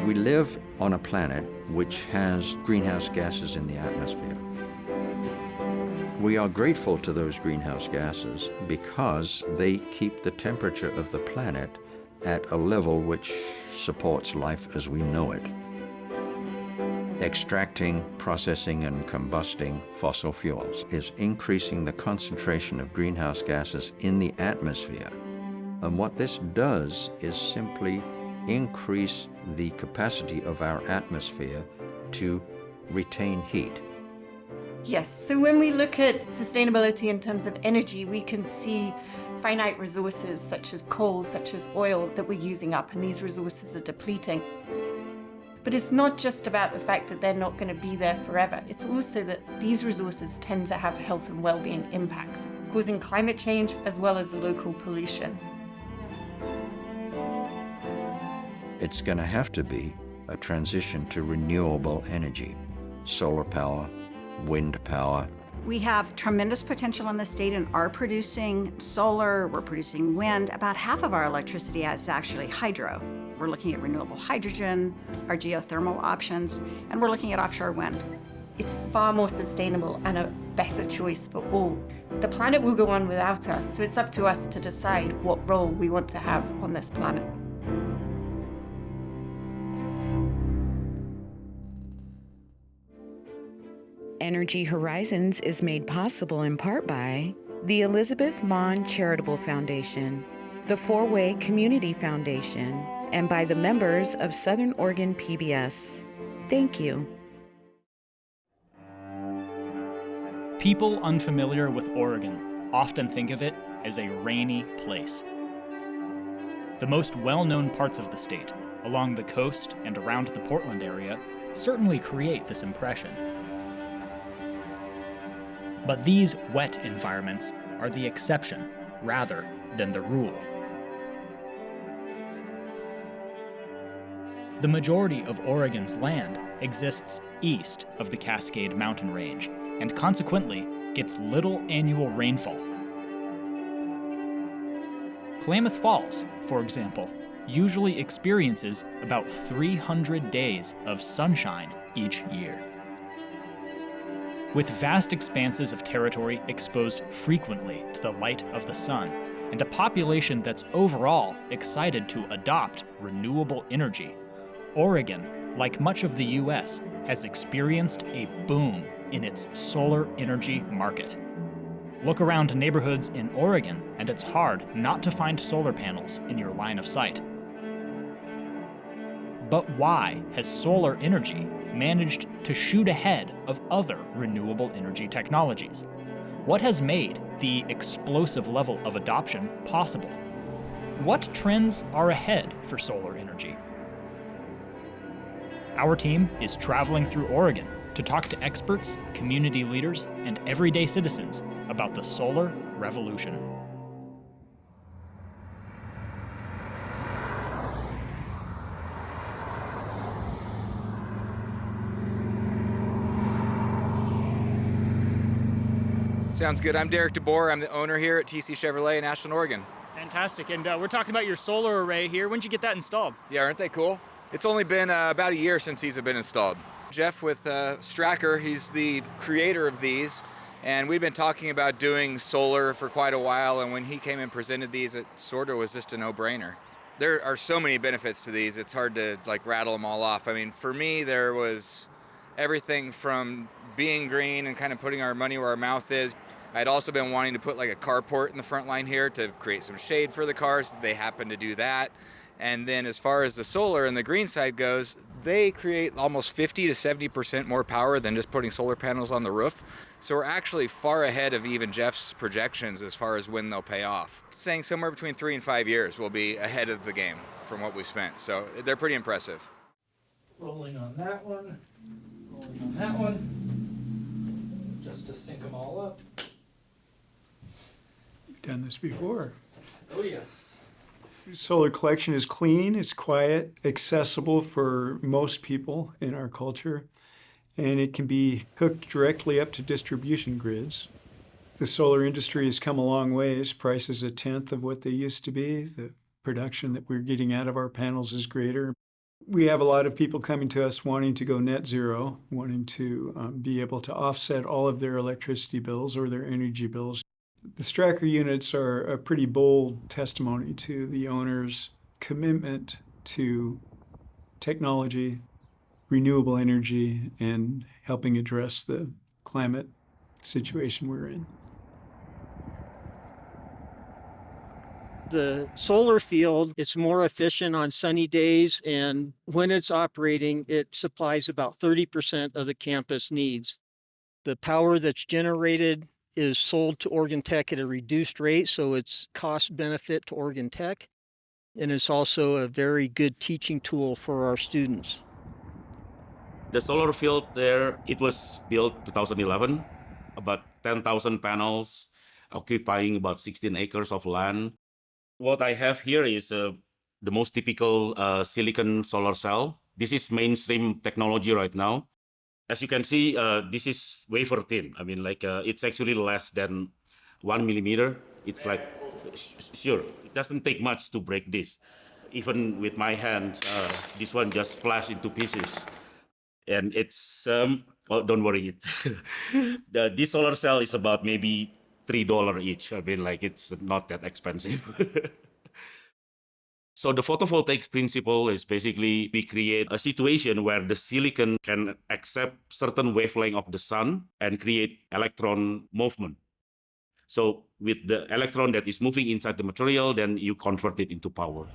We live on a planet which has greenhouse gases in the atmosphere. We are grateful to those greenhouse gases because they keep the temperature of the planet at a level which supports life as we know it. Extracting, processing, and combusting fossil fuels is increasing the concentration of greenhouse gases in the atmosphere. And what this does is simply increase the capacity of our atmosphere to retain heat. Yes, so when we look at sustainability in terms of energy, we can see finite resources such as coal, such as oil that we're using up, and these resources are depleting. But it's not just about the fact that they're not going to be there forever. It's also that these resources tend to have health and well-being impacts, causing climate change as well as local pollution. It's going to have to be a transition to renewable energy, solar power, wind power. We have tremendous potential in the state and are producing solar, we're producing wind. About half of our electricity is actually hydro. We're looking at renewable hydrogen, our geothermal options, and we're looking at offshore wind. It's far more sustainable and a better choice for all. The planet will go on without us, so it's up to us to decide what role we want to have on this planet. Energy Horizons is made possible in part by the Elizabeth Mon Charitable Foundation, the Four-Way Community Foundation, and by the members of Southern Oregon PBS. Thank you. People unfamiliar with Oregon often think of it as a rainy place. The most well-known parts of the state, along the coast and around the Portland area, certainly create this impression. But these wet environments are the exception rather than the rule. The majority of Oregon's land exists east of the Cascade Mountain Range and consequently gets little annual rainfall. Klamath Falls, for example, usually experiences about 300 days of sunshine each year. With vast expanses of territory exposed frequently to the light of the sun, and a population that's overall excited to adopt renewable energy, Oregon, like much of the U.S., has experienced a boom in its solar energy market. Look around neighborhoods in Oregon, and it's hard not to find solar panels in your line of sight. But why has solar energy managed to shoot ahead of other renewable energy technologies? What has made the explosive level of adoption possible? What trends are ahead for solar energy? Our team is traveling through Oregon to talk to experts, community leaders, and everyday citizens about the solar revolution. Sounds good. I'm Derek DeBoer. I'm the owner here at TC Chevrolet in Ashland, Oregon. Fantastic, and we're talking about your solar array here. When did you get that installed? Yeah, aren't they cool? It's only been about a year since these have been installed. Jeff with Stracker, he's the creator of these, and we've been talking about doing solar for quite a while, and when he came and presented these, it sort of was just a no-brainer. There are so many benefits to these, it's hard to rattle them all off. I mean, for me, there was everything from being green and kind of putting our money where our mouth is. I'd also been wanting to put a carport in the front line here to create some shade for the cars. They happen to do that. And then as far as the solar and the green side goes, they create almost 50 to 70% more power than just putting solar panels on the roof. So we're actually far ahead of even Jeff's projections as far as when they'll pay off. Saying somewhere between 3 and 5 years we'll be ahead of the game from what we've spent. So they're pretty impressive. Rolling on that one, rolling on that one, just to sync them all up. You've done this before. Oh yes. Solar collection is clean, it's quiet, accessible for most people in our culture, and it can be hooked directly up to distribution grids. The solar industry has come a long ways. Price is 1/10 of what they used to be. The production that we're getting out of our panels is greater. We have a lot of people coming to us wanting to go net zero, wanting to be able to offset all of their electricity bills or their energy bills. The Stracker units are a pretty bold testimony to the owner's commitment to technology, renewable energy, and helping address the climate situation we're in. The solar field, it's more efficient on sunny days, and when it's operating, it supplies about 30% of the campus needs. The power that's generated is sold to Oregon Tech at a reduced rate, so it's cost benefit to Oregon Tech, and it's also a very good teaching tool for our students. The solar field there, it was built 2011, about 10,000 panels, occupying about 16 acres of land. What I have here is the most typical silicon solar cell. This is mainstream technology right now. As you can see, this is wafer thin. I mean, it's actually less than 1 millimeter. It's like, sure, it doesn't take much to break this. Even with my hands, this one just splashed into pieces. And it's, well, don't worry. This solar cell is about maybe $3 each. I mean, it's not that expensive. So the photovoltaic principle is basically we create a situation where the silicon can accept certain wavelength of the sun and create electron movement. So with the electron that is moving inside the material, then you convert it into power.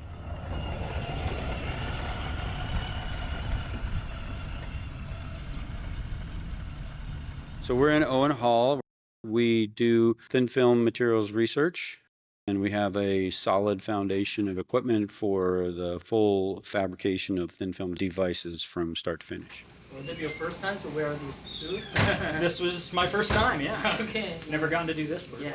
So we're in Owen Hall. We do thin film materials research, and we have a solid foundation of equipment for the full fabrication of thin film devices from start to finish. Will it be your first time to wear this suit? This was my first time, yeah. Okay. Never gotten to do this before. Yeah.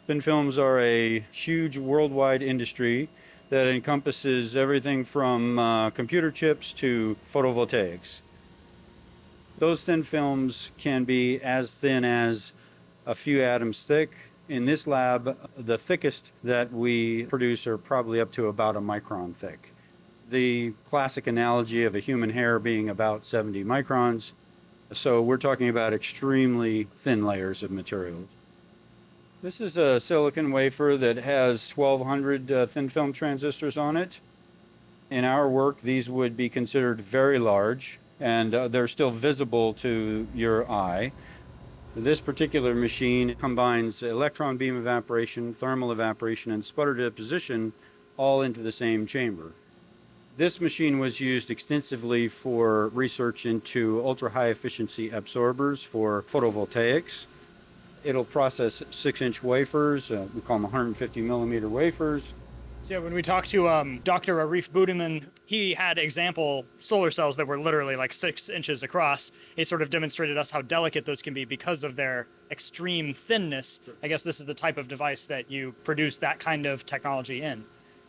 Thin films are a huge worldwide industry that encompasses everything from computer chips to photovoltaics. Those thin films can be as thin as a few atoms thick. In this lab, the thickest that we produce are probably up to about a micron thick. The classic analogy of a human hair being about 70 microns. So we're talking about extremely thin layers of materials. This is a silicon wafer that has 1,200 thin film transistors on it. In our work, these would be considered very large, and they're still visible to your eye. This particular machine combines electron beam evaporation, thermal evaporation, and sputter deposition all into the same chamber. This machine was used extensively for research into ultra-high efficiency absorbers for photovoltaics. It'll process 6-inch wafers, we call them 150 millimeter wafers. So yeah, when we talked to Dr. Arif Budiman, he had example solar cells that were literally 6 inches across. He sort of demonstrated us how delicate those can be because of their extreme thinness. I guess this is the type of device that you produce that kind of technology in.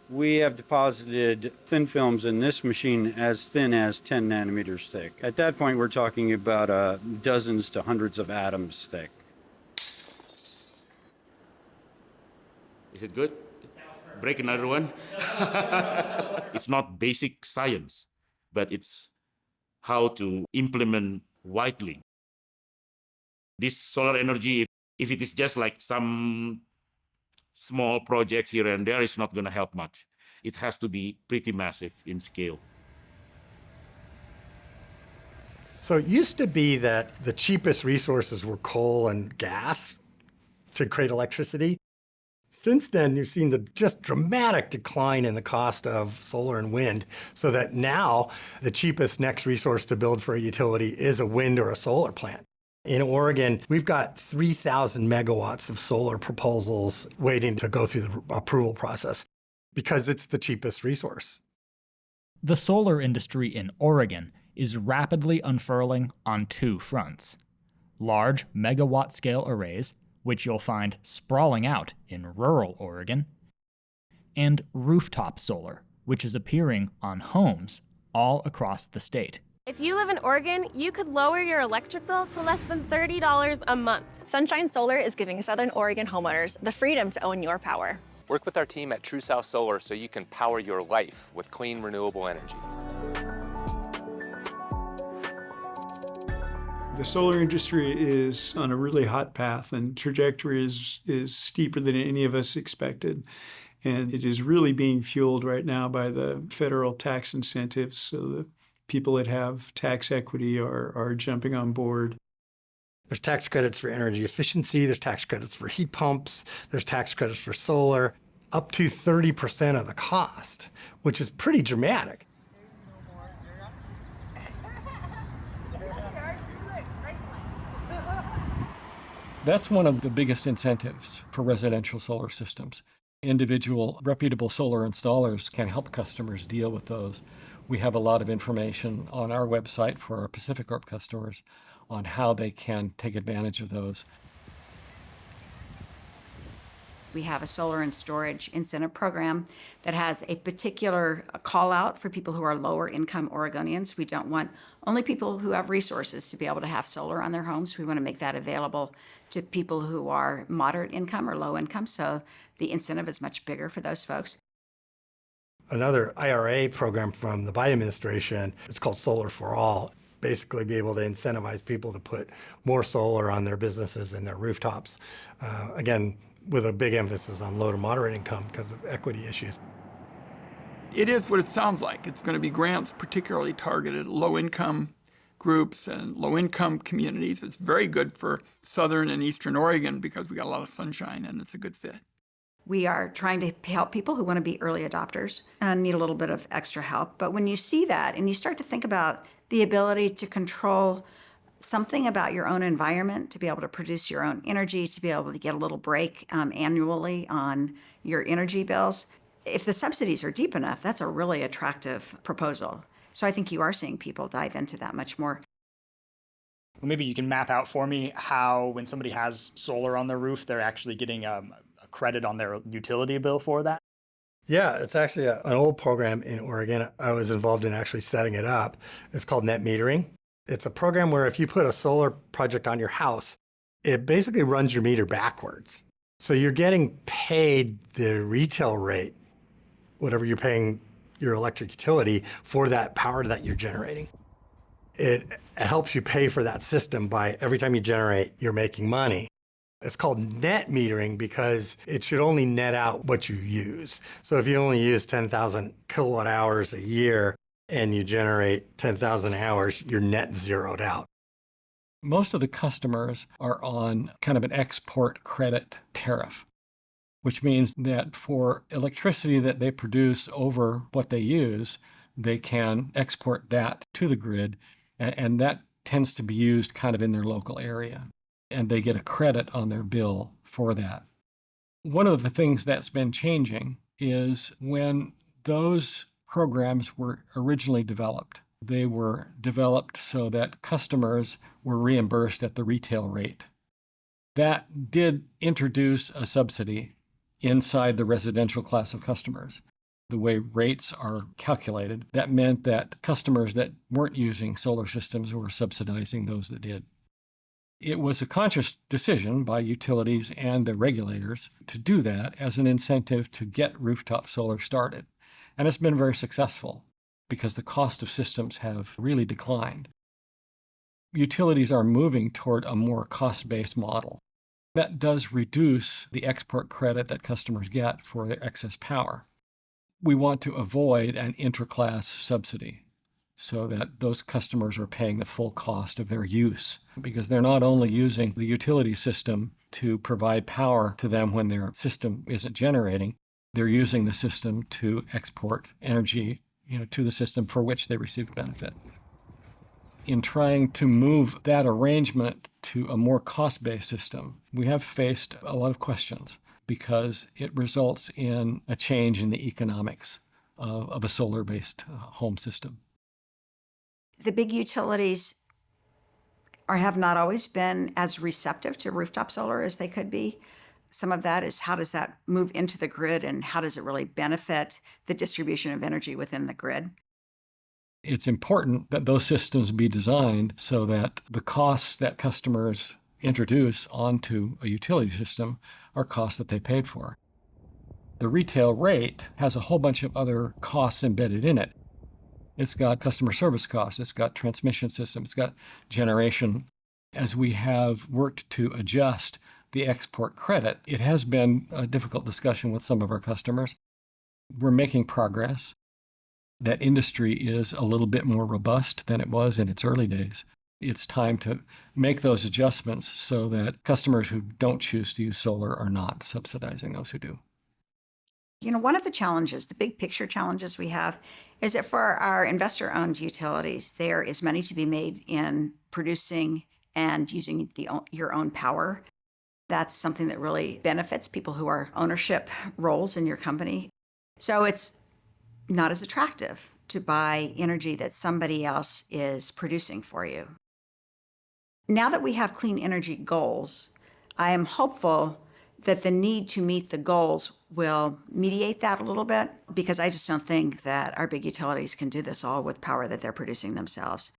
We have deposited thin films in this machine as thin as 10 nanometers thick. At that point, we're talking about dozens to hundreds of atoms thick. Is it good? Break another one? It's not basic science, but it's how to implement widely. This solar energy, if it is just like some small project here and there, it's not going to help much. It has to be pretty massive in scale. So it used to be that the cheapest resources were coal and gas to create electricity. Since then, you've seen the just dramatic decline in the cost of solar and wind, so that now the cheapest next resource to build for a utility is a wind or a solar plant. In Oregon, we've got 3,000 megawatts of solar proposals waiting to go through the approval process because it's the cheapest resource. The solar industry in Oregon is rapidly unfurling on two fronts: large megawatt-scale arrays, which you'll find sprawling out in rural Oregon, and rooftop solar, which is appearing on homes all across the state. If you live in Oregon, you could lower your electric bill to less than $30 a month. Sunshine Solar is giving Southern Oregon homeowners the freedom to own your power. Work with our team at True South Solar so you can power your life with clean, renewable energy. The solar industry is on a really hot path, and trajectory is steeper than any of us expected. And it is really being fueled right now by the federal tax incentives. So the people that have tax equity are jumping on board. There's tax credits for energy efficiency, there's tax credits for heat pumps, there's tax credits for solar, up to 30% of the cost, which is pretty dramatic. That's one of the biggest incentives for residential solar systems. Individual reputable solar installers can help customers deal with those. We have a lot of information on our website for our Pacific Corp customers on how they can take advantage of those. We have a solar and storage incentive program that has a particular call out for people who are lower income Oregonians. We don't want only people who have resources to be able to have solar on their homes. We want to make that available to people who are moderate income or low income. So the incentive is much bigger for those folks. Another IRA program from the Biden administration, it's called Solar for All. Basically be able to incentivize people to put more solar on their businesses and their rooftops. Again, with a big emphasis on low to moderate income because of equity issues. It is what it sounds like. It's going to be grants particularly targeted at low-income groups and low-income communities. It's very good for southern and eastern Oregon because we got a lot of sunshine and it's a good fit. We are trying to help people who want to be early adopters and need a little bit of extra help. But when you see that and you start to think about the ability to control something about your own environment, to be able to produce your own energy, to be able to get a little break annually on your energy bills. If the subsidies are deep enough, that's a really attractive proposal. So I think you are seeing people dive into that much more. Well, maybe you can map out for me how when somebody has solar on their roof, they're actually getting a credit on their utility bill for that. Yeah, it's actually an old program in Oregon. I was involved in actually setting it up. It's called net metering. It's a program where if you put a solar project on your house, it basically runs your meter backwards. So you're getting paid the retail rate, whatever you're paying your electric utility for that power that you're generating. It helps you pay for that system by every time you generate, you're making money. It's called net metering because it should only net out what you use. So if you only use 10,000 kilowatt hours a year, and you generate 10,000 hours, you're net zeroed out. Most of the customers are on kind of an export credit tariff, which means that for electricity that they produce over what they use, they can export that to the grid, and that tends to be used kind of in their local area, and they get a credit on their bill for that. One of the things that's been changing is when those programs were originally developed. They were developed so that customers were reimbursed at the retail rate. That did introduce a subsidy inside the residential class of customers. The way rates are calculated, that meant that customers that weren't using solar systems were subsidizing those that did. It was a conscious decision by utilities and the regulators to do that as an incentive to get rooftop solar started. And it's been very successful because the cost of systems have really declined. Utilities are moving toward a more cost-based model. That does reduce the export credit that customers get for their excess power. We want to avoid an intraclass subsidy so that those customers are paying the full cost of their use because they're not only using the utility system to provide power to them when their system isn't generating, they're using the system to export energy, to the system for which they receive benefit. In trying to move that arrangement to a more cost-based system, we have faced a lot of questions because it results in a change in the economics of a solar-based home system. The big utilities have not always been as receptive to rooftop solar as they could be. Some of that is how does that move into the grid and how does it really benefit the distribution of energy within the grid? It's important that those systems be designed so that the costs that customers introduce onto a utility system are costs that they paid for. The retail rate has a whole bunch of other costs embedded in it. It's got customer service costs, it's got transmission systems, it's got generation As we have worked to adjust the export credit, it has been a difficult discussion with some of our customers. We're making progress. That industry is a little bit more robust than it was in its early days. It's time to make those adjustments so that customers who don't choose to use solar are not subsidizing those who do. You know, one of the challenges, the big picture challenges we have, is that for our investor-owned utilities, there is money to be made in producing and using your own power. That's something that really benefits people who are ownership roles in your company. So it's not as attractive to buy energy that somebody else is producing for you. Now that we have clean energy goals, I am hopeful that the need to meet the goals will mediate that a little bit, because I just don't think that our big utilities can do this all with power that they're producing themselves.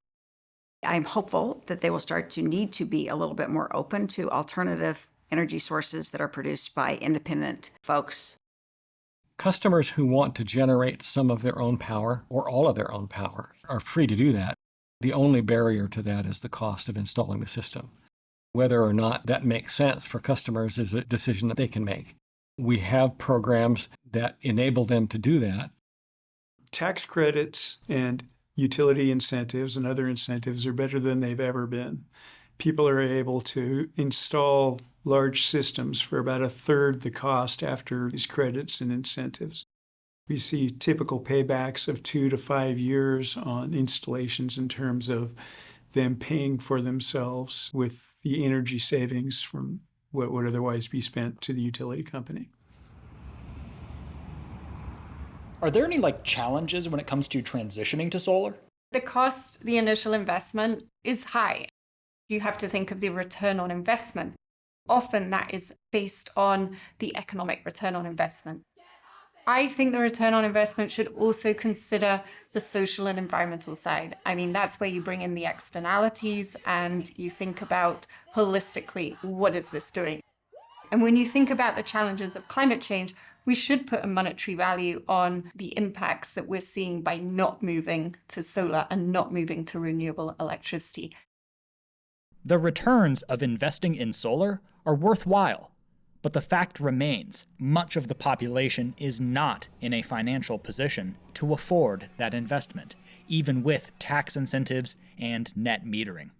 I'm hopeful that they will start to need to be a little bit more open to alternative energy sources that are produced by independent folks. Customers who want to generate some of their own power or all of their own power are free to do that. The only barrier to that is the cost of installing the system. Whether or not that makes sense for customers is a decision that they can make. We have programs that enable them to do that. Tax credits and utility incentives and other incentives are better than they've ever been. People are able to install large systems for about a third the cost after these credits and incentives. We see typical paybacks of 2 to 5 years on installations in terms of them paying for themselves with the energy savings from what would otherwise be spent to the utility company. Are there any challenges when it comes to transitioning to solar? The cost, the initial investment is high. You have to think of the return on investment. Often that is based on the economic return on investment. I think the return on investment should also consider the social and environmental side. I mean, that's where you bring in the externalities and you think about holistically, what is this doing? And when you think about the challenges of climate change, we should put a monetary value on the impacts that we're seeing by not moving to solar and not moving to renewable electricity. The returns of investing in solar are worthwhile, but the fact remains much of the population is not in a financial position to afford that investment, even with tax incentives and net metering.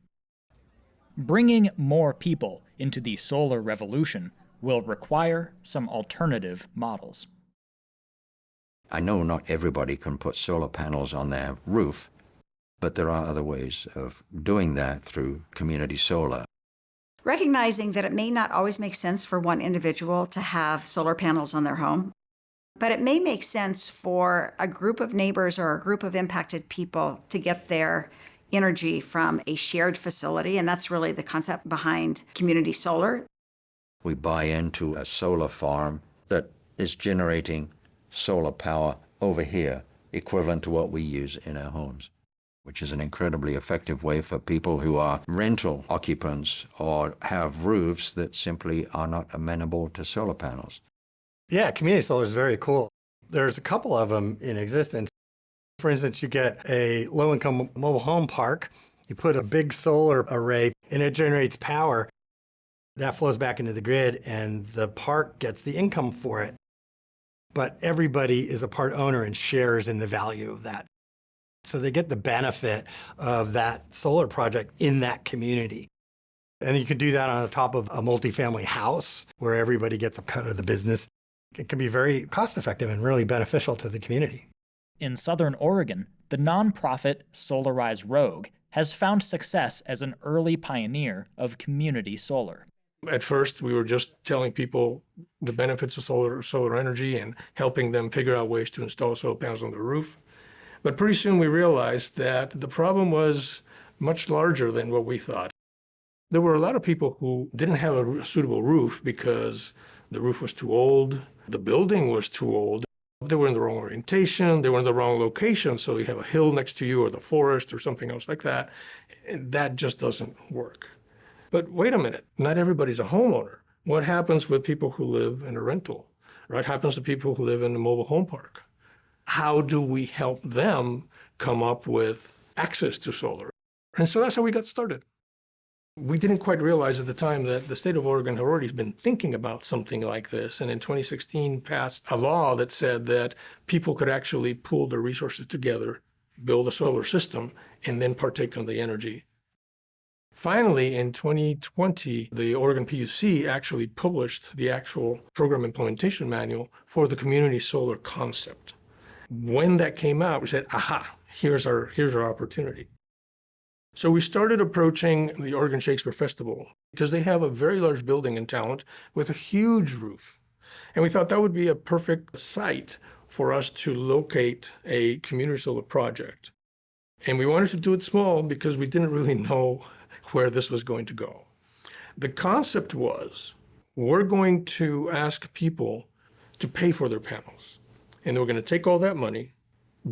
Bringing more people into the solar revolution will require some alternative models. I know not everybody can put solar panels on their roof, but there are other ways of doing that through community solar. Recognizing that it may not always make sense for one individual to have solar panels on their home, but it may make sense for a group of neighbors or a group of impacted people to get their energy from a shared facility, and that's really the concept behind community solar. We buy into a solar farm that is generating solar power over here, equivalent to what we use in our homes, which is an incredibly effective way for people who are rental occupants or have roofs that simply are not amenable to solar panels. Yeah, community solar is very cool. There's a couple of them in existence. For instance, you get a low-income mobile home park, you put a big solar array, and it generates power. That flows back into the grid, and the park gets the income for it. But everybody is a part owner and shares in the value of that. So they get the benefit of that solar project in that community. And you can do that on the top of a multifamily house where everybody gets a cut of the business. It can be very cost-effective and really beneficial to the community. In Southern Oregon, the nonprofit Solarize Rogue has found success as an early pioneer of community solar. At first, we were just telling people the benefits of solar energy and helping them figure out ways to install solar panels on their roof. But pretty soon we realized that the problem was much larger than what we thought. There were a lot of people who didn't have a suitable roof because the roof was too old, the building was too old, they were in the wrong orientation, they were in the wrong location, so you have a hill next to you or the forest or something else like that. And that just doesn't work. But wait a minute, not everybody's a homeowner. What happens with people who live in a rental? What happens to people who live in a mobile home park? How do we help them come up with access to solar? And so that's how we got started. We didn't quite realize at the time that the state of Oregon had already been thinking about something like this, and in 2016 passed a law that said that people could actually pool their resources together, build a solar system, and then partake on the energy. Finally, in 2020, the Oregon PUC actually published the actual program implementation manual for the community solar concept. When that came out, we said, aha, here's our opportunity. So we started approaching the Oregon Shakespeare Festival because they have a very large building in Talent with a huge roof. And we thought that would be a perfect site for us to locate a community solar project. And we wanted to do it small because we didn't really know where this was going to go. The concept was, we're going to ask people to pay for their panels. And we're going to take all that money,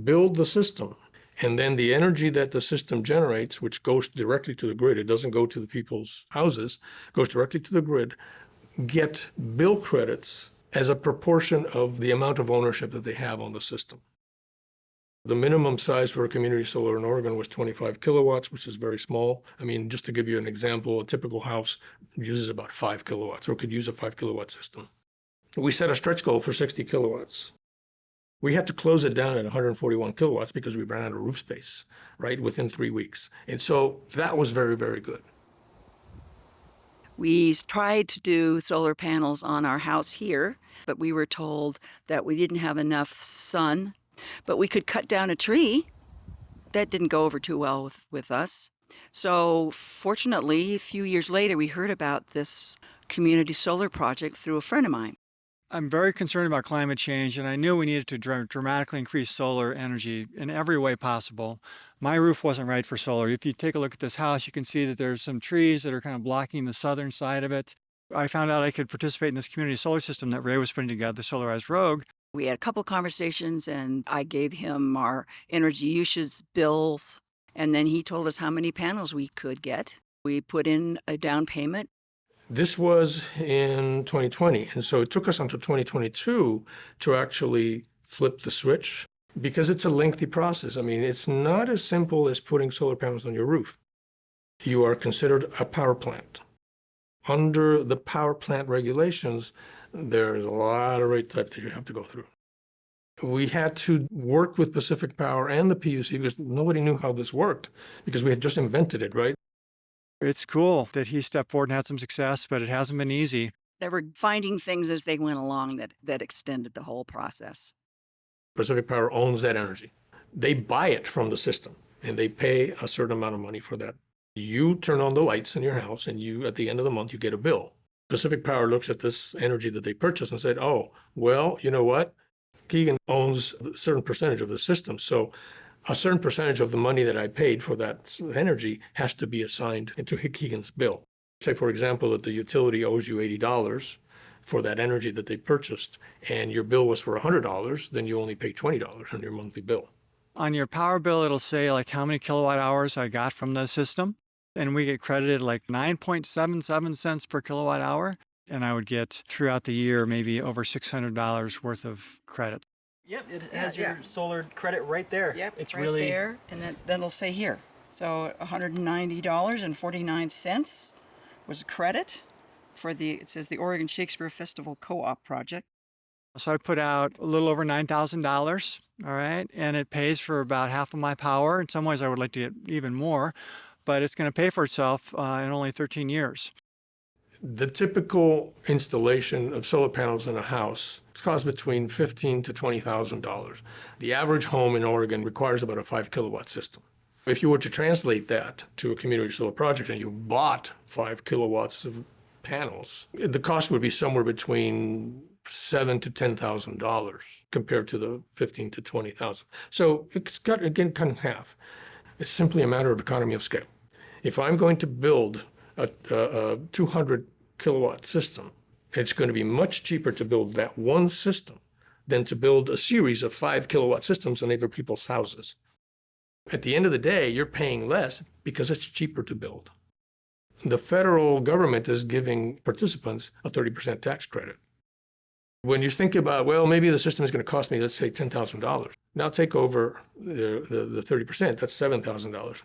build the system, and then the energy that the system generates, which goes directly to the grid, it doesn't go to the people's houses, goes directly to the grid, get bill credits as a proportion of the amount of ownership that they have on the system. The minimum size for a community solar in Oregon was 25 kilowatts, which is very small. I mean, just to give you an example, a typical house uses about 5 kilowatts or could use a 5 kilowatt system. We set a stretch goal for 60 kilowatts. We had to close it down at 141 kilowatts because we ran out of roof space, right, within 3 weeks. And so that was very, very good. We tried to do solar panels on our house here, but we were told that we didn't have enough sun. But we could cut down a tree. That didn't go over too well with us. So fortunately, a few years later, we heard about this community solar project through a friend of mine. I'm very concerned about climate change, and I knew we needed to dramatically increase solar energy in every way possible. My roof wasn't right for solar. If you take a look at this house, you can see that there's some trees that are kind of blocking the southern side of it. I found out I could participate in this community solar system that Ray was putting together, the Solarized Rogue. We had a couple conversations, and I gave him our energy usage bills, and then he told us how many panels we could get. We put in a down payment. This was in 2020, and so it took us until 2022 to actually flip the switch because it's a lengthy process. I mean, it's not as simple as putting solar panels on your roof. You are considered a power plant. Under the power plant regulations, there's a lot of rate type that you have to go through. We had to work with Pacific Power and the PUC because nobody knew how this worked because we had just invented it, right? It's cool that he stepped forward and had some success, but it hasn't been easy. They were finding things as they went along that extended the whole process. Pacific Power owns that energy. They buy it from the system, and they pay a certain amount of money for that. You turn on the lights in your house, and you, at the end of the month, you get a bill. Pacific Power looks at this energy that they purchased and said, oh, well, you know what? Keegan owns a certain percentage of the system, so a certain percentage of the money that I paid for that energy has to be assigned into Keegan's bill. Say, for example, that the utility owes you $80 for that energy that they purchased, and your bill was for $100, then you only pay $20 on your monthly bill. On your power bill, it'll say like how many kilowatt hours I got from the system, and we get credited like 9.77 cents per kilowatt hour, and I would get throughout the year maybe over $600 worth of credit. Yep, it has your solar credit right there. Yep, it's right really there, and that'll say here. So $190.49 was a credit for it says the Oregon Shakespeare Festival Co-op project. So I put out a little over $9,000, all right, and it pays for about half of my power. In some ways, I would like to get even more, but it's going to pay for itself in only 13 years. The typical installation of solar panels in a house costs between $15,000 to $20,000. The average home in Oregon requires about a 5 kilowatt system. If you were to translate that to a community solar project and you bought 5 kilowatts of panels, the cost would be somewhere between $7,000 to $10,000 compared to the $15,000 to $20,000. So it's got, again, cut in half. It's simply a matter of economy of scale. If I'm going to build a 200 kilowatt system, it's going to be much cheaper to build that one system than to build a series of 5 kilowatt systems on other people's houses. At the end of the day, you're paying less because it's cheaper to build. The federal government is giving participants a 30% tax credit. When you think about, well, maybe the system is going to cost me, let's say, $10,000. Now take over the 30%, that's $7,000.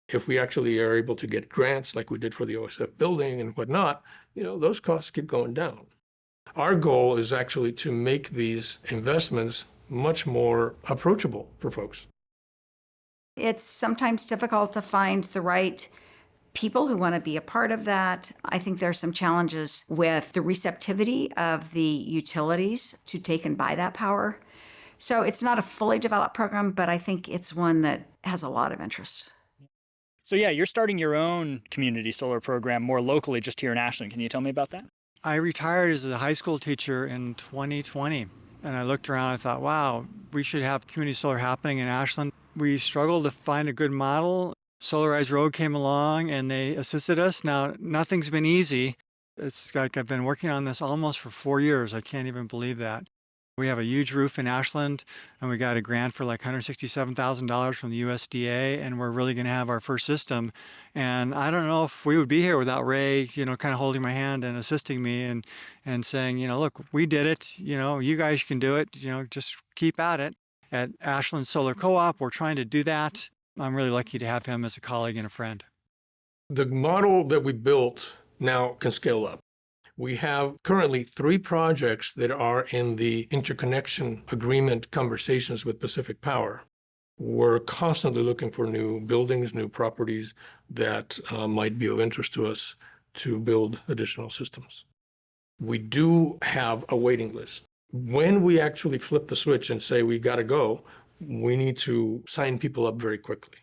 If we actually are able to get grants like we did for the OSF building and whatnot, those costs keep going down. Our goal is actually to make these investments much more approachable for folks. It's sometimes difficult to find the right people who want to be a part of that. I think there are some challenges with the receptivity of the utilities to take and buy that power. So it's not a fully developed program, but I think it's one that has a lot of interest. So yeah, you're starting your own community solar program more locally just here in Ashland. Can you tell me about that? I retired as a high school teacher in 2020, and I looked around and I thought, wow, we should have community solar happening in Ashland. We struggled to find a good model. Solarized Road came along and they assisted us. Now, nothing's been easy. It's like I've been working on this almost for 4 years. I can't even believe that. We have a huge roof in Ashland, and we got a grant for like $167,000 from the USDA, and we're really going to have our first system. And I don't know if we would be here without Ray, kind of holding my hand and assisting me and saying, look, we did it. You guys can do it. Just keep at it. At Ashland Solar Co-op, we're trying to do that. I'm really lucky to have him as a colleague and a friend. The model that we built now can scale up. We have currently 3 projects that are in the interconnection agreement conversations with Pacific Power. We're constantly looking for new buildings, new properties that might be of interest to us to build additional systems. We do have a waiting list. When we actually flip the switch and say we got to go, we need to sign people up very quickly.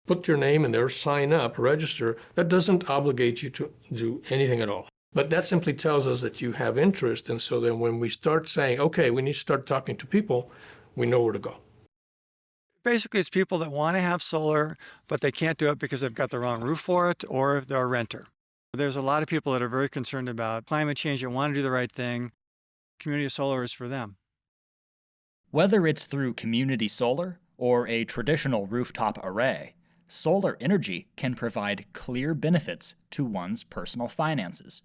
Put your name in there, sign up, register. That doesn't obligate you to do anything at all. But that simply tells us that you have interest. And so then when we start saying, okay, we need to start talking to people, we know where to go. Basically, it's people that want to have solar, but they can't do it because they've got the wrong roof for it or they're a renter. There's a lot of people that are very concerned about climate change and want to do the right thing. Community solar is for them. Whether it's through community solar or a traditional rooftop array, solar energy can provide clear benefits to one's personal finances.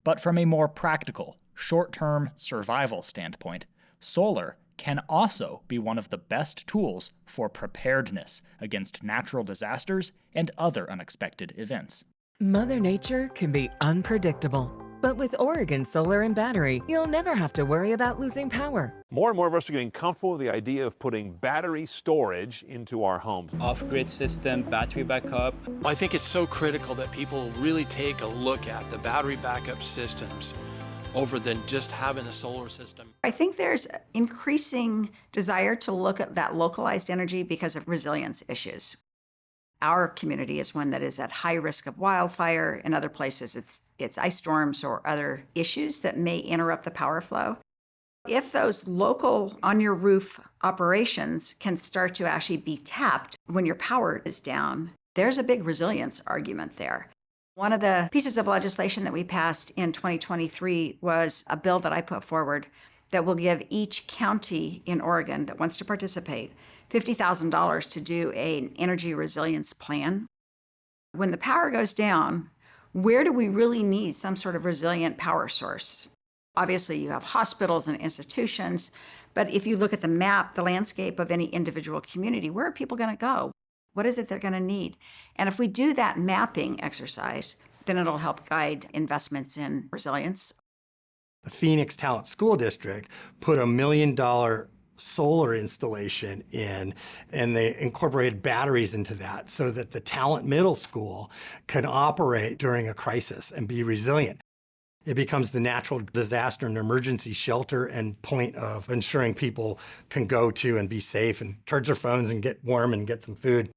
But from a more practical, short-term survival standpoint, solar can also be one of the best tools for preparedness against natural disasters and other unexpected events. Mother Nature can be unpredictable. But with Oregon Solar and Battery, you'll never have to worry about losing power. More and more of us are getting comfortable with the idea of putting battery storage into our homes. Off-grid system, battery backup. I think it's so critical that people really take a look at the battery backup systems over than just having a solar system. I think there's increasing desire to look at that localized energy because of resilience issues. Our community is one that is at high risk of wildfire. In other places, it's ice storms or other issues that may interrupt the power flow. If those local on-your-roof operations can start to actually be tapped when your power is down, there's a big resilience argument there. One of the pieces of legislation that we passed in 2023 was a bill that I put forward that will give each county in Oregon that wants to participate $50,000 to do an energy resilience plan. When the power goes down, where do we really need some sort of resilient power source? Obviously, you have hospitals and institutions, but if you look at the map, the landscape of any individual community, where are people going to go? What is it they're going to need? And if we do that mapping exercise, then it'll help guide investments in resilience. The Phoenix Talent School District put $1 million solar installation in, and they incorporated batteries into that so that the Talent Middle School can operate during a crisis and be resilient. It becomes the natural disaster and emergency shelter and point of ensuring people can go to and be safe and charge their phones and get warm and get some food.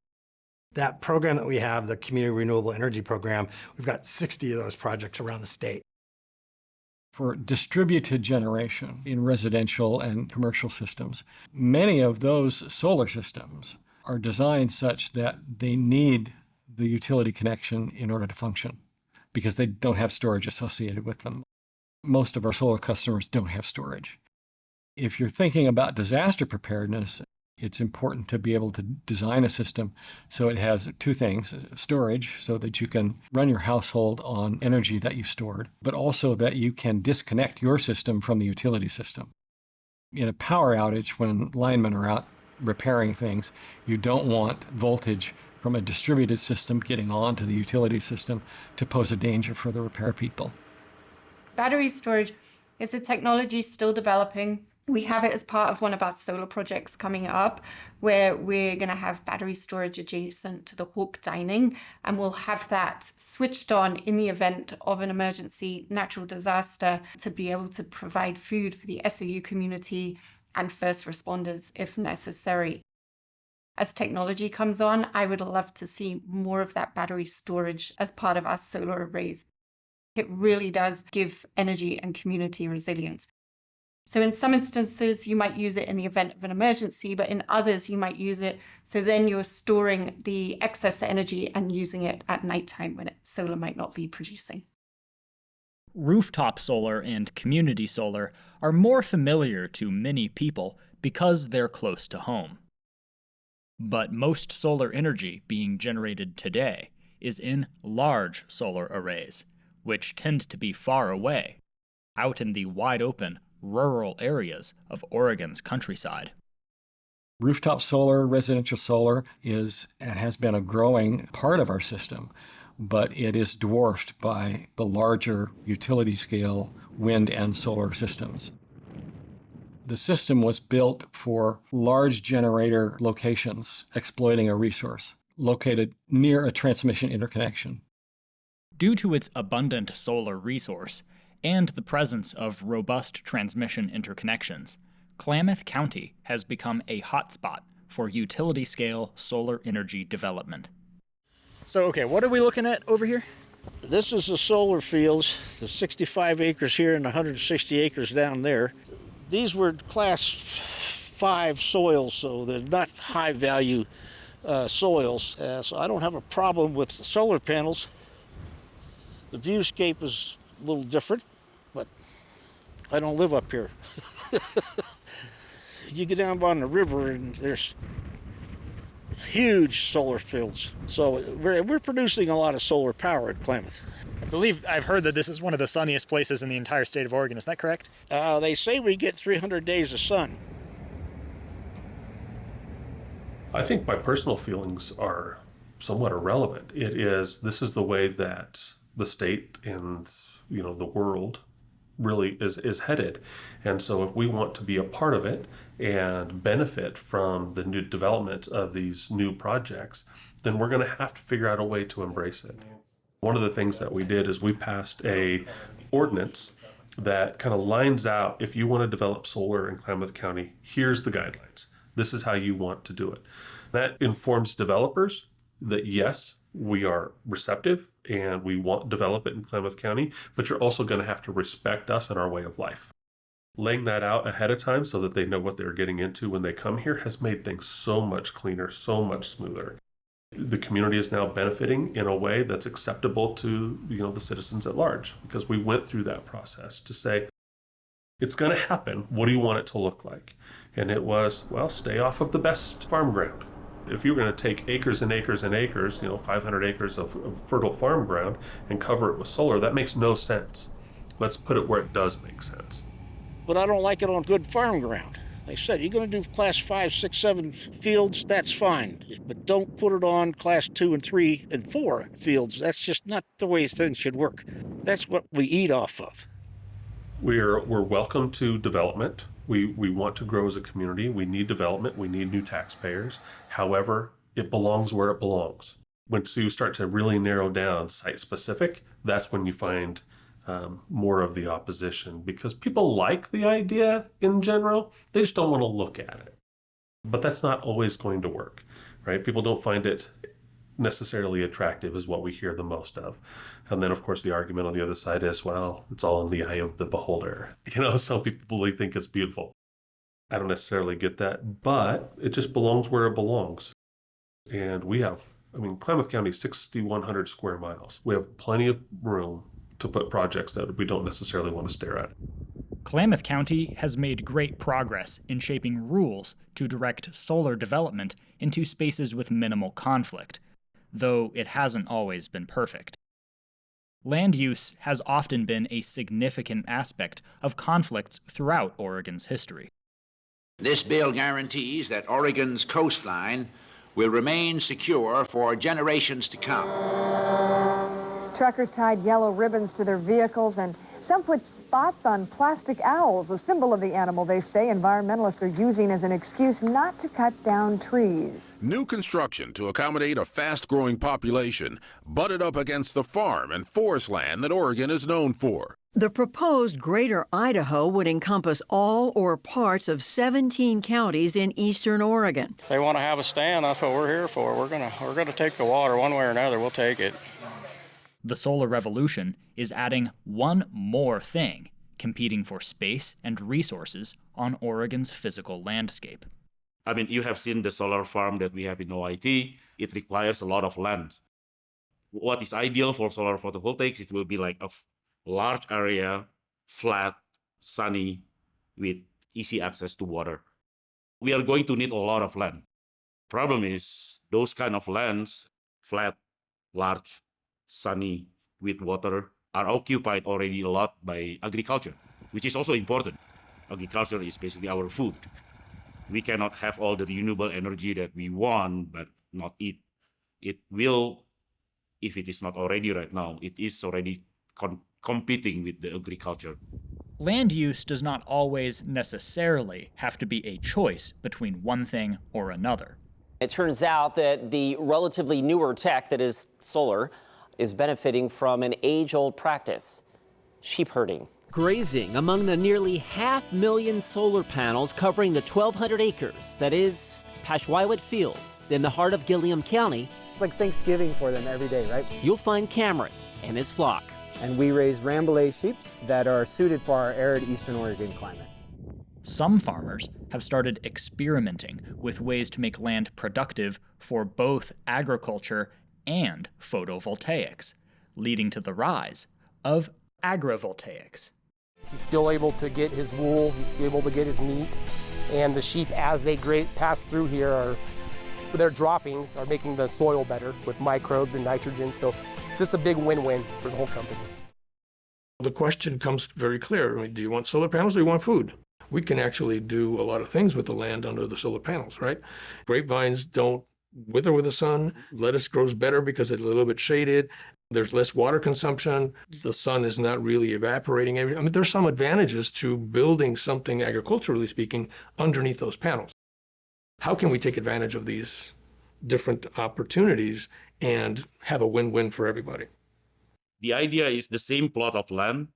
That program that we have, the Community Renewable Energy Program, we've got 60 of those projects around the state. For distributed generation in residential and commercial systems, many of those solar systems are designed such that they need the utility connection in order to function because they don't have storage associated with them. Most of our solar customers don't have storage. If you're thinking about disaster preparedness, it's important to be able to design a system so it has 2 things: storage, so that you can run your household on energy that you've stored, but also that you can disconnect your system from the utility system. In a power outage, when linemen are out repairing things, you don't want voltage from a distributed system getting onto the utility system to pose a danger for the repair people. Battery storage is a technology still developing. We have it as part of one of our solar projects coming up, where we're going to have battery storage adjacent to the Hawk dining, and we'll have that switched on in the event of an emergency natural disaster to be able to provide food for the SOU community and first responders if necessary. As technology comes on, I would love to see more of that battery storage as part of our solar arrays. It really does give energy and community resilience. So in some instances, you might use it in the event of an emergency, but in others, you might use it so then you're storing the excess energy and using it at nighttime when solar might not be producing. Rooftop solar and community solar are more familiar to many people because they're close to home. But most solar energy being generated today is in large solar arrays, which tend to be far away, out in the wide-open, rural areas of Oregon's countryside. Rooftop solar, residential solar is and has been a growing part of our system, but it is dwarfed by the larger utility-scale wind and solar systems. The system was built for large generator locations exploiting a resource located near a transmission interconnection. Due to its abundant solar resource and the presence of robust transmission interconnections, Klamath County has become a hotspot for utility-scale solar energy development. So, okay, what are we looking at over here? This is the solar fields, the 65 acres here and 160 acres down there. These were class 5 soils, so they're not high-value soils. So I don't have a problem with the solar panels. The viewscape is a little different, but I don't live up here. You get down by the river and there's huge solar fields. So we're producing a lot of solar power at Klamath. I believe I've heard that this is one of the sunniest places in the entire state of Oregon. Is that correct? They say we get 300 days of sun. I think my personal feelings are somewhat irrelevant. This is the way that the state and the world really is headed. And so if we want to be a part of it and benefit from the new development of these new projects, then we're going to have to figure out a way to embrace it. One of the things that we did is we passed a ordinance that kind of lines out, if you want to develop solar in Klamath County, here's the guidelines. This is how you want to do it. That informs developers that yes, we are receptive and we want to develop it in Klamath County, but you're also going to have to respect us and our way of life. Laying that out ahead of time so that they know what they're getting into when they come here has made things so much cleaner, so much smoother. The community is now benefiting in a way that's acceptable to the citizens at large, because we went through that process to say, it's going to happen. What do you want it to look like? And it was, well, stay off of the best farm ground. If you're going to take acres and acres and acres, 500 acres of fertile farm ground and cover it with solar, that makes no sense. Let's put it where it does make sense. But I don't like it on good farm ground. Like I said, you're going to do class 5, 6, 7 fields, that's fine. But don't put it on class 2 and 3 and 4 fields. That's just not the way things should work. That's what we eat off of. We're welcome to development. We want to grow as a community. We need development. We need new taxpayers. However, it belongs where it belongs. Once you start to really narrow down site-specific, that's when you find more of the opposition, because people like the idea in general. They just don't want to look at it. But that's not always going to work, right? People don't find it necessarily attractive is what we hear the most of. And then, of course, the argument on the other side is, well, it's all in the eye of the beholder. Some people really think it's beautiful. I don't necessarily get that, but it just belongs where it belongs. And we have, Klamath County is 6,100 square miles. We have plenty of room to put projects that we don't necessarily want to stare at. Klamath County has made great progress in shaping rules to direct solar development into spaces with minimal conflict, though it hasn't always been perfect. Land use has often been a significant aspect of conflicts throughout Oregon's history. This bill guarantees that Oregon's coastline will remain secure for generations to come. Truckers tied yellow ribbons to their vehicles, and some put spots on plastic owls, a symbol of the animal they say environmentalists are using as an excuse not to cut down trees. New construction to accommodate a fast-growing population butted up against the farm and forest land that Oregon is known for. The proposed Greater Idaho would encompass all or parts of 17 counties in eastern Oregon. They want to have a stand. That's what we're here for. We're gonna take the water one way or another. We'll take it. The solar revolution is adding one more thing, competing for space and resources on Oregon's physical landscape. I mean, you have seen the solar farm that we have in OIT. It requires a lot of land. What is ideal for solar photovoltaics, it will be like a large area, flat, sunny, with easy access to water. We are going to need a lot of land. Problem is, those kind of lands, flat, large, sunny, with water, are occupied already a lot by agriculture, which is also important. Agriculture is basically our food. We cannot have all the renewable energy that we want, but not eat. It will, if it is not already right now, it is already competing with the agriculture. Land use does not always necessarily have to be a choice between one thing or another. It turns out that the relatively newer tech that is solar is benefiting from an age-old practice, sheep herding. Grazing among the nearly 500,000 solar panels covering the 1,200 acres, that is, Pashwiwet Fields in the heart of Gilliam County. It's like Thanksgiving for them every day, right? You'll find Cameron and his flock. And we raise Rambouillet sheep that are suited for our arid eastern Oregon climate. Some farmers have started experimenting with ways to make land productive for both agriculture and photovoltaics, leading to the rise of agrivoltaics. He's still able to get his wool, he's still able to get his meat, and the sheep, as they pass through here, their droppings are making the soil better with microbes and nitrogen, so it's just a big win-win for the whole company. The question comes very clear. I mean, do you want solar panels or do you want food? We can actually do a lot of things with the land under the solar panels, right? Grapevines don't wither with the sun. Lettuce grows better because it's a little bit shaded. There's less water consumption. The sun is not really evaporating. I mean, there's some advantages to building something, agriculturally speaking, underneath those panels. How can we take advantage of these different opportunities and have a win-win for everybody? The idea is the same plot of land.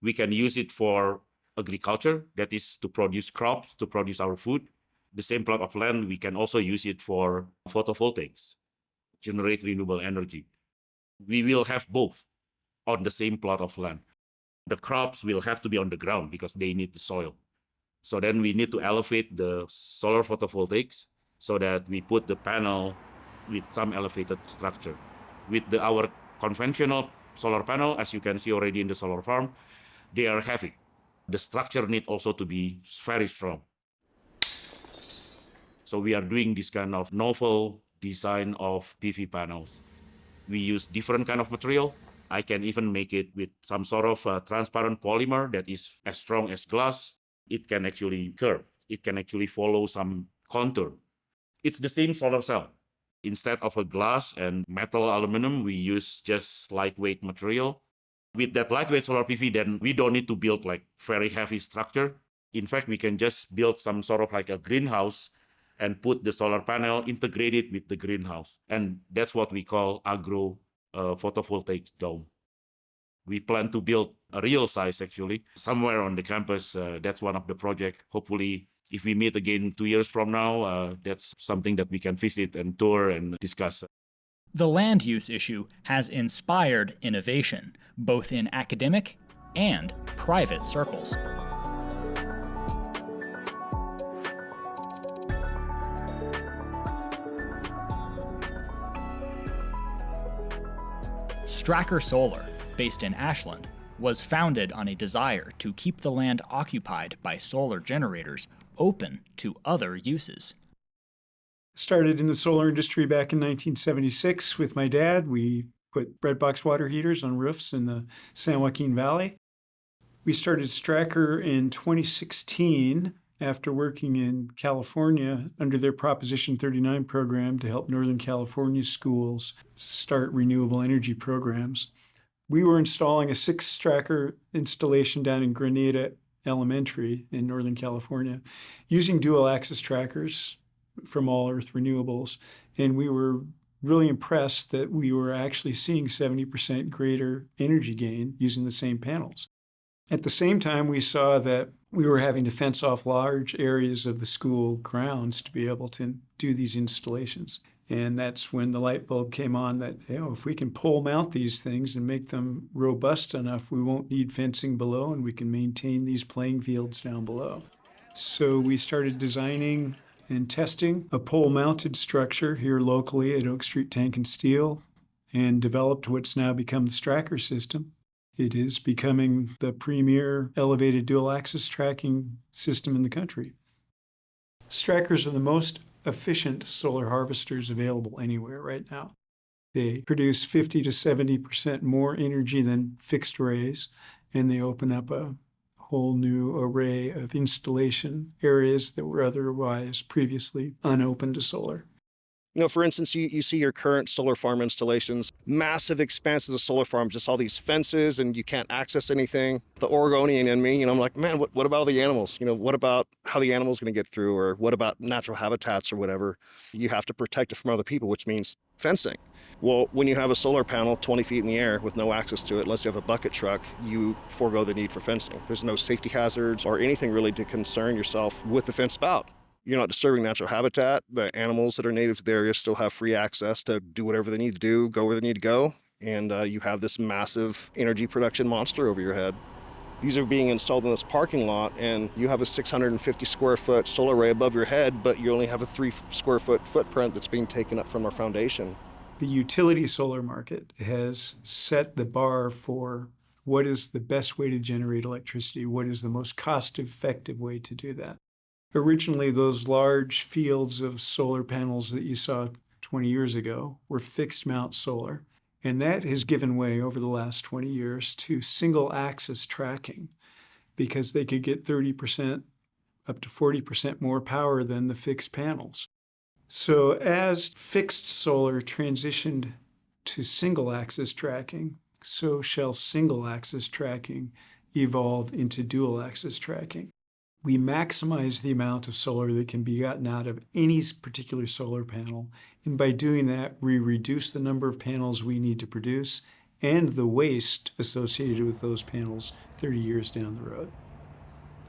We can use it for agriculture, that is to produce crops, to produce our food. The same plot of land, we can also use it for photovoltaics, generate renewable energy. We will have both on the same plot of land. The crops will have to be on the ground because they need the soil. So then we need to elevate the solar photovoltaics so that we put the panel with some elevated structure. With our conventional solar panel, as you can see already in the solar farm, they are heavy. The structure needs also to be very strong. So we are doing this kind of novel design of PV panels. We use different kind of material. I can even make it with some sort of transparent polymer that is as strong as glass. It can actually curve. It can actually follow some contour. It's the same solar cell. Instead of a glass and metal aluminum, we use just lightweight material. With that lightweight solar PV, then we don't need to build like very heavy structure. In fact, we can just build some sort of like a greenhouse and put the solar panel integrated with the greenhouse. And that's what we call photovoltaic dome. We plan to build a real size, actually, somewhere on the campus. That's one of the projects. Hopefully, if we meet again 2 years from now, that's something that we can visit and tour and discuss. The land use issue has inspired innovation, both in academic and private circles. Stracker Solar, based in Ashland, was founded on a desire to keep the land occupied by solar generators open to other uses. Started in the solar industry back in 1976 with my dad. We put breadbox water heaters on roofs in the San Joaquin Valley. We started Stracker in 2016 after working in California under their Proposition 39 program to help Northern California schools start renewable energy programs. We were installing a 6-tracker installation down in Grenada Elementary in Northern California using dual axis trackers from All Earth Renewables. And we were really impressed that we were actually seeing 70% greater energy gain using the same panels. At the same time, we saw that we were having to fence off large areas of the school grounds to be able to do these installations. And that's when the light bulb came on that, if we can pole mount these things and make them robust enough, we won't need fencing below and we can maintain these playing fields down below. So we started designing and testing a pole-mounted structure here locally at Oak Street Tank and Steel and developed what's now become the Stracker system. It is becoming the premier elevated dual-axis tracking system in the country. Strackers are the most efficient solar harvesters available anywhere right now. They produce 50 to 70% more energy than fixed arrays, and they open up a whole new array of installation areas that were otherwise previously unopened to solar. For instance, you see your current solar farm installations, massive expanses of solar farms, just all these fences and you can't access anything. The Oregonian in me, I'm like, man, what about all the animals? What about how the animal's going to get through? Or what about natural habitats or whatever? You have to protect it from other people, which means fencing. Well, when you have a solar panel 20 feet in the air with no access to it, unless you have a bucket truck, you forego the need for fencing. There's no safety hazards or anything really to concern yourself with the fence about. You're not disturbing natural habitat. The animals that are native to the area still have free access to do whatever they need to do, go where they need to go, and you have this massive energy production monster over your head. These are being installed in this parking lot, and you have a 650 square foot solar array above your head, but you only have a 3 square foot footprint that's being taken up from our foundation. The utility solar market has set the bar for what is the best way to generate electricity, what is the most cost-effective way to do that. Originally, those large fields of solar panels that you saw 20 years ago were fixed mount solar, and that has given way over the last 20 years to single axis tracking because they could get 30% up to 40% more power than the fixed panels. So as fixed solar transitioned to single axis tracking, so shall single axis tracking evolve into dual axis tracking. We maximize the amount of solar that can be gotten out of any particular solar panel, and by doing that, we reduce the number of panels we need to produce and the waste associated with those panels 30 years down the road.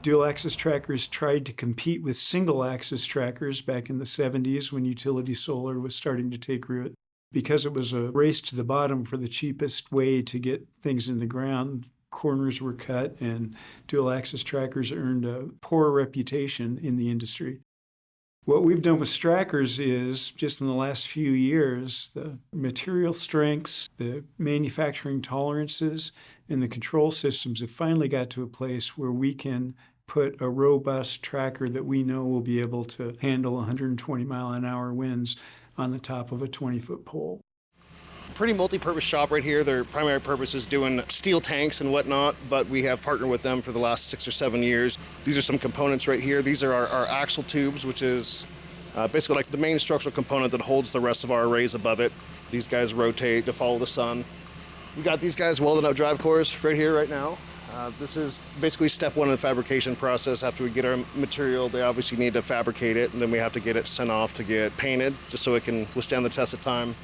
Dual-axis trackers tried to compete with single-axis trackers back in the 70s when utility solar was starting to take root. Because it was a race to the bottom for the cheapest way to get things in the ground, corners were cut, and dual-axis trackers earned a poor reputation in the industry. What we've done with Strackers is, just in the last few years, the material strengths, the manufacturing tolerances, and the control systems have finally got to a place where we can put a robust tracker that we know will be able to handle 120-mile-an-hour winds on the top of a 20-foot pole. Pretty multi-purpose shop right here. Their primary purpose is doing steel tanks and whatnot, but we have partnered with them for the last 6 or 7 years. These are some components right here. These are our axle tubes, which is basically like the main structural component that holds the rest of our arrays above it. These guys rotate to follow the sun. We got these guys welding up drive cores right here, right now. This is basically step one in the fabrication process. After we get our material, they obviously need to fabricate it, and then we have to get it sent off to get painted, just so it can withstand the test of time.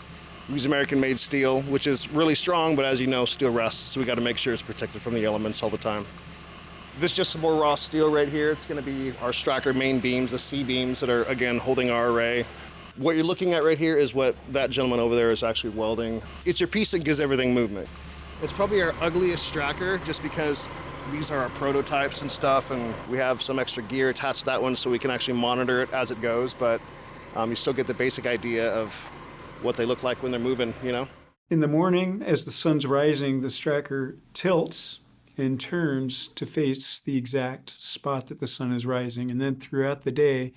We use American-made steel, which is really strong, but as you know, steel rusts, so we got to make sure it's protected from the elements all the time. This is just some more raw steel right here. It's going to be our Stracker main beams, the C-beams that are, again, holding our array. What you're looking at right here is what that gentleman over there is actually welding. It's your piece that gives everything movement. It's probably our ugliest Stracker, just because these are our prototypes and stuff, and we have some extra gear attached to that one so we can actually monitor it as it goes, but you still get the basic idea of what they look like when they're moving, you know? In the morning, as the sun's rising, the Stracker tilts and turns to face the exact spot that the sun is rising. And then throughout the day,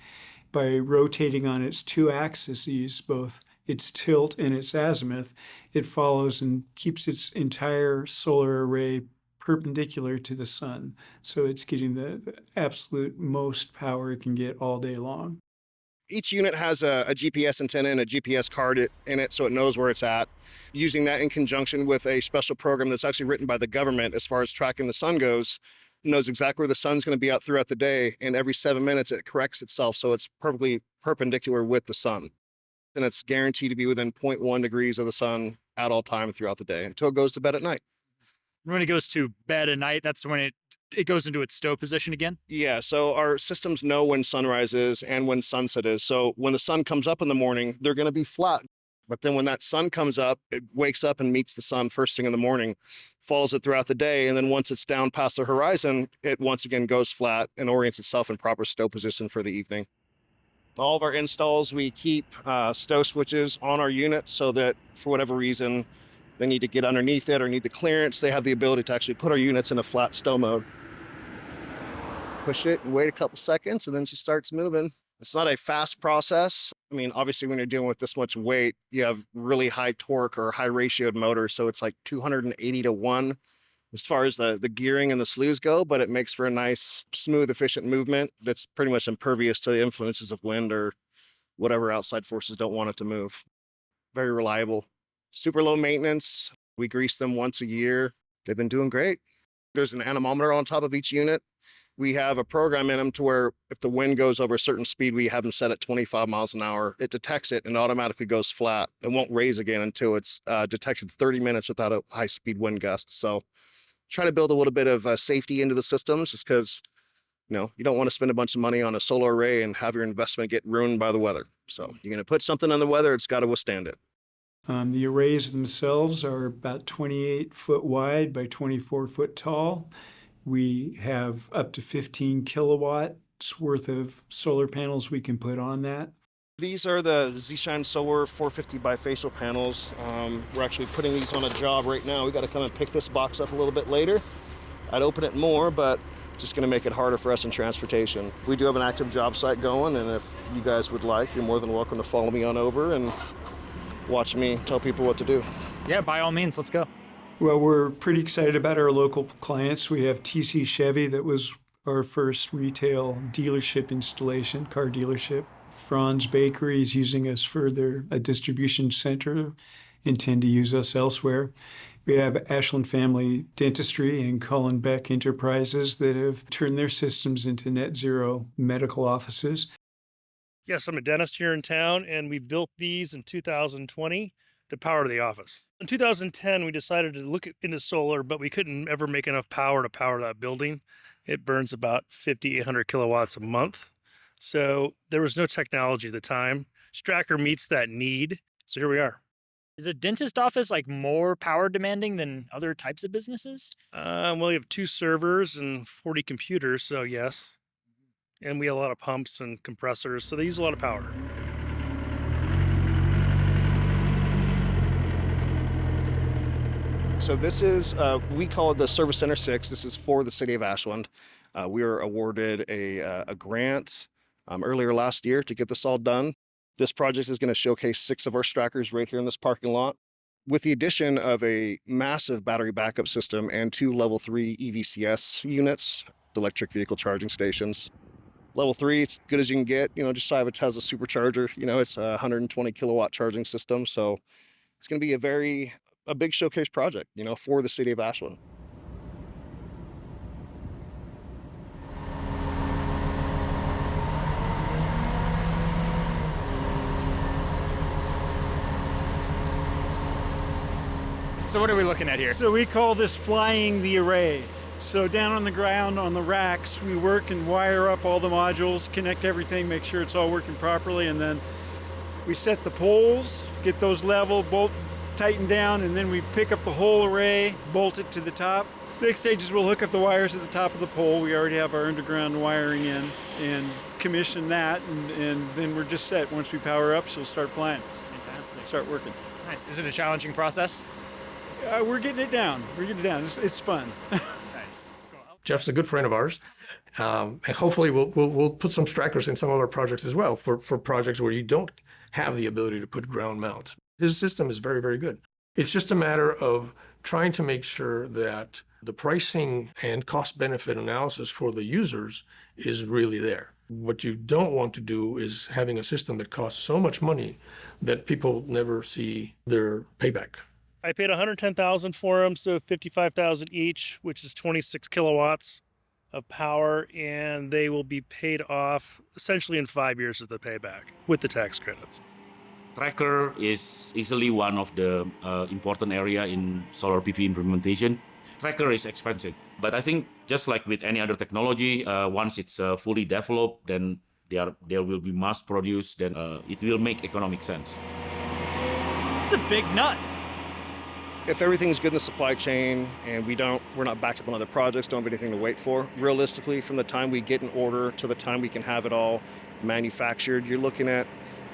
by rotating on its two axes, both its tilt and its azimuth, it follows and keeps its entire solar array perpendicular to the sun. So it's getting the absolute most power it can get all day long. Each unit has a GPS antenna and a GPS card in it, so it knows where it's at. Using that in conjunction with a special program that's actually written by the government as far as tracking the sun goes, knows exactly where the sun's going to be out throughout the day, and every 7 minutes it corrects itself so it's perfectly perpendicular with the sun. And it's guaranteed to be within 0.1 degrees of the sun at all time throughout the day until it goes to bed at night. When it goes to bed at night, that's when it goes into its stow position again? Yeah, so our systems know when sunrise is and when sunset is. So when the sun comes up in the morning, they're going to be flat. But then when that sun comes up, it wakes up and meets the sun first thing in the morning, follows it throughout the day, and then once it's down past the horizon, it once again goes flat and orients itself in proper stow position for the evening. All of our installs, we keep stow switches on our units so that for whatever reason they need to get underneath it or need the clearance, they have the ability to actually put our units in a flat stow mode. Push it and wait a couple seconds, and then she starts moving. It's not a fast process. I mean, obviously, when you're dealing with this much weight, you have really high torque or high ratioed motors, so it's like 280 to 1 as far as the gearing and the slews go, but it makes for a nice, smooth, efficient movement that's pretty much impervious to the influences of wind or whatever outside forces don't want it to move. Very reliable. Super low maintenance. We grease them once a year. They've been doing great. There's an anemometer on top of each unit. We have a program in them to where if the wind goes over a certain speed, we have them set at 25 miles an hour. It detects it and automatically goes flat. It won't raise again until it's detected 30 minutes without a high-speed wind gust. So try to build a little bit of safety into the systems just because, you don't want to spend a bunch of money on a solar array and have your investment get ruined by the weather. So you're going to put something on the weather, it's got to withstand it. The arrays themselves are about 28 foot wide by 24 foot tall. We have up to 15 kilowatts worth of solar panels we can put on that. These are the Z-Shine Solar 450 bifacial panels. We're actually putting these on a job right now. We got to come and pick this box up a little bit later. I'd open it more, but just going to make it harder for us in transportation. We do have an active job site going, and if you guys would like, you're more than welcome to follow me on over and watch me tell people what to do. Yeah, by all means, let's go. Well, we're pretty excited about our local clients. We have TC Chevy, that was our first retail dealership installation, car dealership. Franz Bakery is using us for their distribution center, intend to use us elsewhere. We have Ashland Family Dentistry and Cullen Beck Enterprises that have turned their systems into net zero medical offices. Yes, I'm a dentist here in town, and we built these in 2020 to power the office. In 2010, we decided to look into solar, but we couldn't ever make enough power to power that building. It burns about 5,800 kilowatts a month. So there was no technology at the time. Stracker meets that need, so here we are. Is a dentist office like more power demanding than other types of businesses? Well, we have 2 servers and 40 computers, so yes. And we have a lot of pumps and compressors, so they use a lot of power. So this is, we call it the Service Center 6. This is for the city of Ashland. We were awarded a grant earlier last year to get this all done. This project is going to showcase 6 of our Strackers right here in this parking lot. With the addition of a massive battery backup system and 2 level 3 EVCS units, electric vehicle charging stations. Level 3, it's good as you can get, just shy of a Tesla supercharger. It's a 120 kilowatt charging system. So it's going to be a big showcase project, for the city of Ashland. So what are we looking at here? So we call this flying the array. So down on the ground on the racks, we work and wire up all the modules, connect everything, make sure it's all working properly, and then we set the poles, get those level, bolt tighten down, and then we pick up the whole array, bolt it to the top. Next stage is we'll hook up the wires at the top of the pole. We already have our underground wiring in and commission that, and then we're just set. Once we power up, she'll start flying. Fantastic. Start working. Nice. Is it a challenging process? We're getting it down. It's fun. Nice. Jeff's a good friend of ours. And hopefully we'll put some Strackers in some of our projects as well for projects where you don't have the ability to put ground mounts. His system is very, very good. It's just a matter of trying to make sure that the pricing and cost benefit analysis for the users is really there. What you don't want to do is having a system that costs so much money that people never see their payback. I paid $110,000 for them, so $55,000 each, which is 26 kilowatts of power, and they will be paid off essentially in 5 years of the payback with the tax credits. Tracker is easily one of the important area in solar PV implementation. Tracker is expensive, but I think just like with any other technology, once it's fully developed, then there will be mass produced, then it will make economic sense. It's a big nut. If everything's good in the supply chain and we're not backed up on other projects, don't have anything to wait for, realistically, from the time we get an order to the time we can have it all manufactured, you're looking at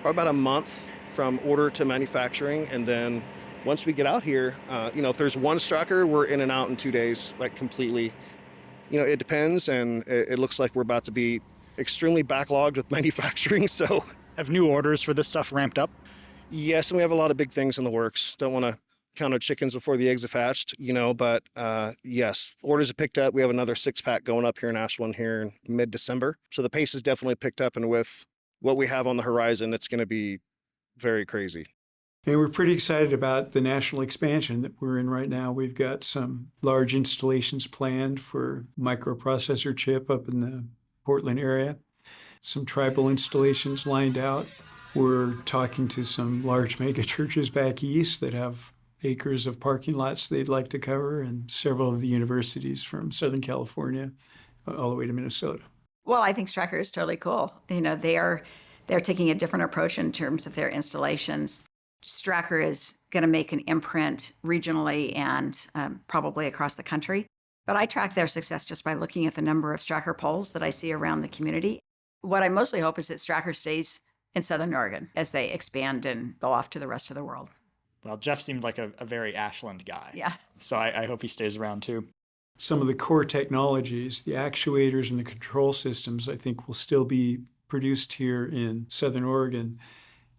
probably about a month from order to manufacturing. And then once we get out here, if there's one Stracker, we're in and out in 2 days, like completely. It depends, and it looks like we're about to be extremely backlogged with manufacturing. So, have new orders for this stuff ramped up? Yes, and we have a lot of big things in the works. Don't want to count our chickens before the eggs have hatched, but yes, orders have picked up. We have another 6-pack going up here in Ashland here in mid-December. So the pace has definitely picked up, and with what we have on the horizon, it's going to be very crazy. And we're pretty excited about the national expansion that we're in right now. We've got some large installations planned for microprocessor chip up in the Portland area, some tribal installations lined out. We're talking to some large mega churches back east that have acres of parking lots they'd like to cover, and several of the universities from Southern California all the way to Minnesota. Well, I think Stracker is totally cool. They're taking a different approach in terms of their installations. Stracker is going to make an imprint regionally and probably across the country. But I track their success just by looking at the number of Stracker poles that I see around the community. What I mostly hope is that Stracker stays in Southern Oregon as they expand and go off to the rest of the world. Well, Jeff seemed like a very Ashland guy. Yeah. So I hope he stays around too. Some of the core technologies, the actuators and the control systems, I think will still be produced here in Southern Oregon,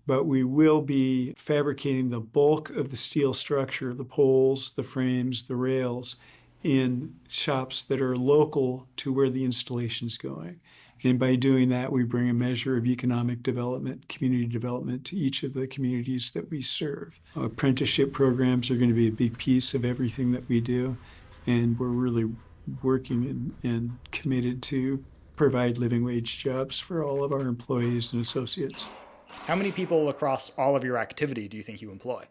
but we will be fabricating the bulk of the steel structure, the poles, the frames, the rails, in shops that are local to where the installation's going. And by doing that, we bring a measure of economic development, community development to each of the communities that we serve. Apprenticeship programs are going to be a big piece of everything that we do, and we're really working and committed to provide living wage jobs for all of our employees and associates. How many people across all of your activity do you think you employ?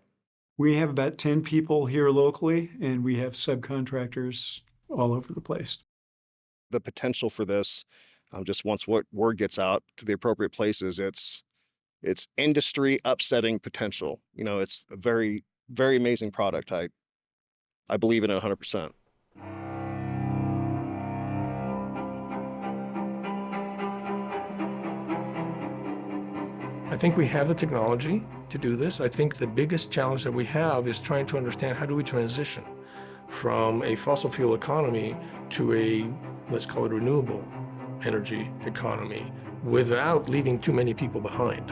We have about 10 people here locally, and we have subcontractors all over the place. The potential for this, just once word gets out to the appropriate places, it's industry upsetting potential. It's a very, very amazing product. I believe in it 100%. I think we have the technology to do this. I think the biggest challenge that we have is trying to understand how do we transition from a fossil fuel economy to a, let's call it, renewable energy economy without leaving too many people behind.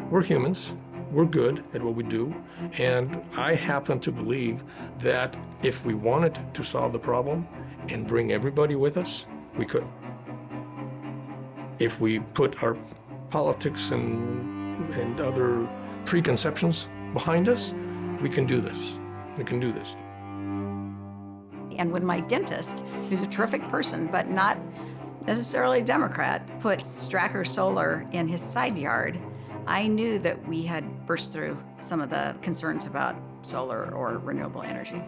We're humans. We're good at what we do. And I happen to believe that if we wanted to solve the problem and bring everybody with us, we could. If we put our politics and other preconceptions behind us, we can do this. We can do this. And when my dentist, who's a terrific person, but not necessarily a Democrat, put Stracker Solar in his side yard, I knew that we had burst through some of the concerns about solar or renewable energy.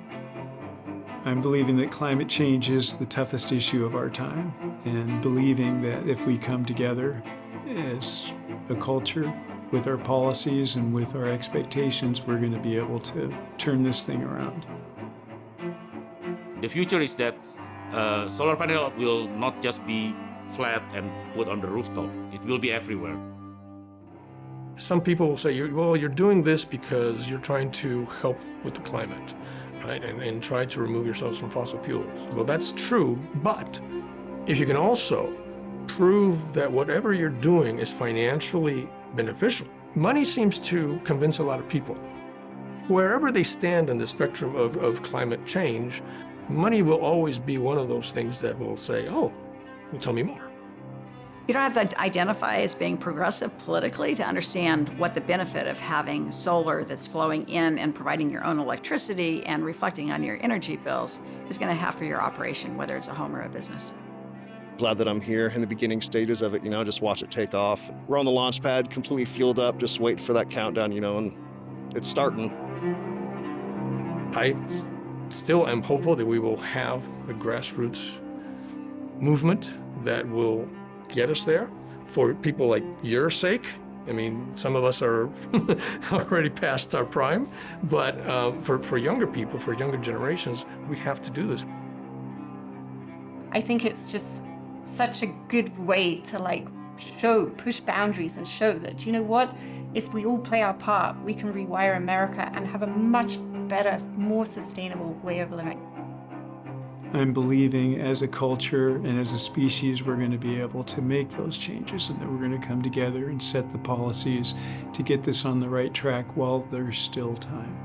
I'm believing that climate change is the toughest issue of our time, and believing that if we come together as a culture with our policies and with our expectations, we're going to be able to turn this thing around. The future is that solar panel will not just be flat and put on the rooftop. It will be everywhere. Some people will say, well, you're doing this because you're trying to help with the climate, right? And try to remove yourselves from fossil fuels. Well, that's true, but if you can also prove that whatever you're doing is financially beneficial money seems to convince a lot of people. Wherever they stand on the spectrum of climate change, money will always be one of those things that will say, oh, well, tell me more. You don't have to identify as being progressive politically to understand what the benefit of having solar that's flowing in and providing your own electricity and reflecting on your energy bills is going to have for your operation, whether it's a home or a business. Glad that I'm here in the beginning stages of it, just watch it take off. We're on the launch pad, completely fueled up, just waiting for that countdown, and it's starting. I still am hopeful that we will have a grassroots movement that will get us there for people like your sake. I mean, some of us are already past our prime, but for younger people, for younger generations, we have to do this. I think it's just such a good way to push boundaries and show that, if we all play our part, we can rewire America and have a much better, more sustainable way of living. I'm believing as a culture and as a species, we're going to be able to make those changes and that we're going to come together and set the policies to get this on the right track while there's still time.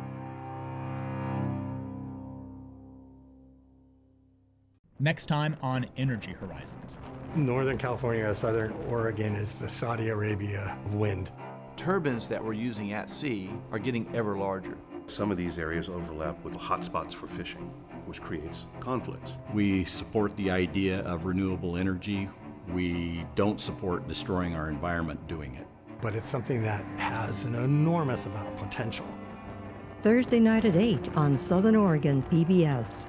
Next time on Energy Horizons. Northern California, Southern Oregon is the Saudi Arabia of wind. Turbines that we're using at sea are getting ever larger. Some of these areas overlap with hotspots for fishing, which creates conflicts. We support the idea of renewable energy. We don't support destroying our environment doing it. But it's something that has an enormous amount of potential. Thursday night at 8 on Southern Oregon PBS.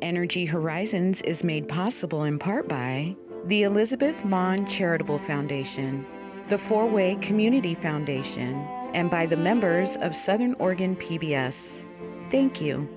Energy Horizons is made possible in part by the Elizabeth Mon Charitable Foundation, the Four-Way Community Foundation, and by the members of Southern Oregon PBS. Thank you.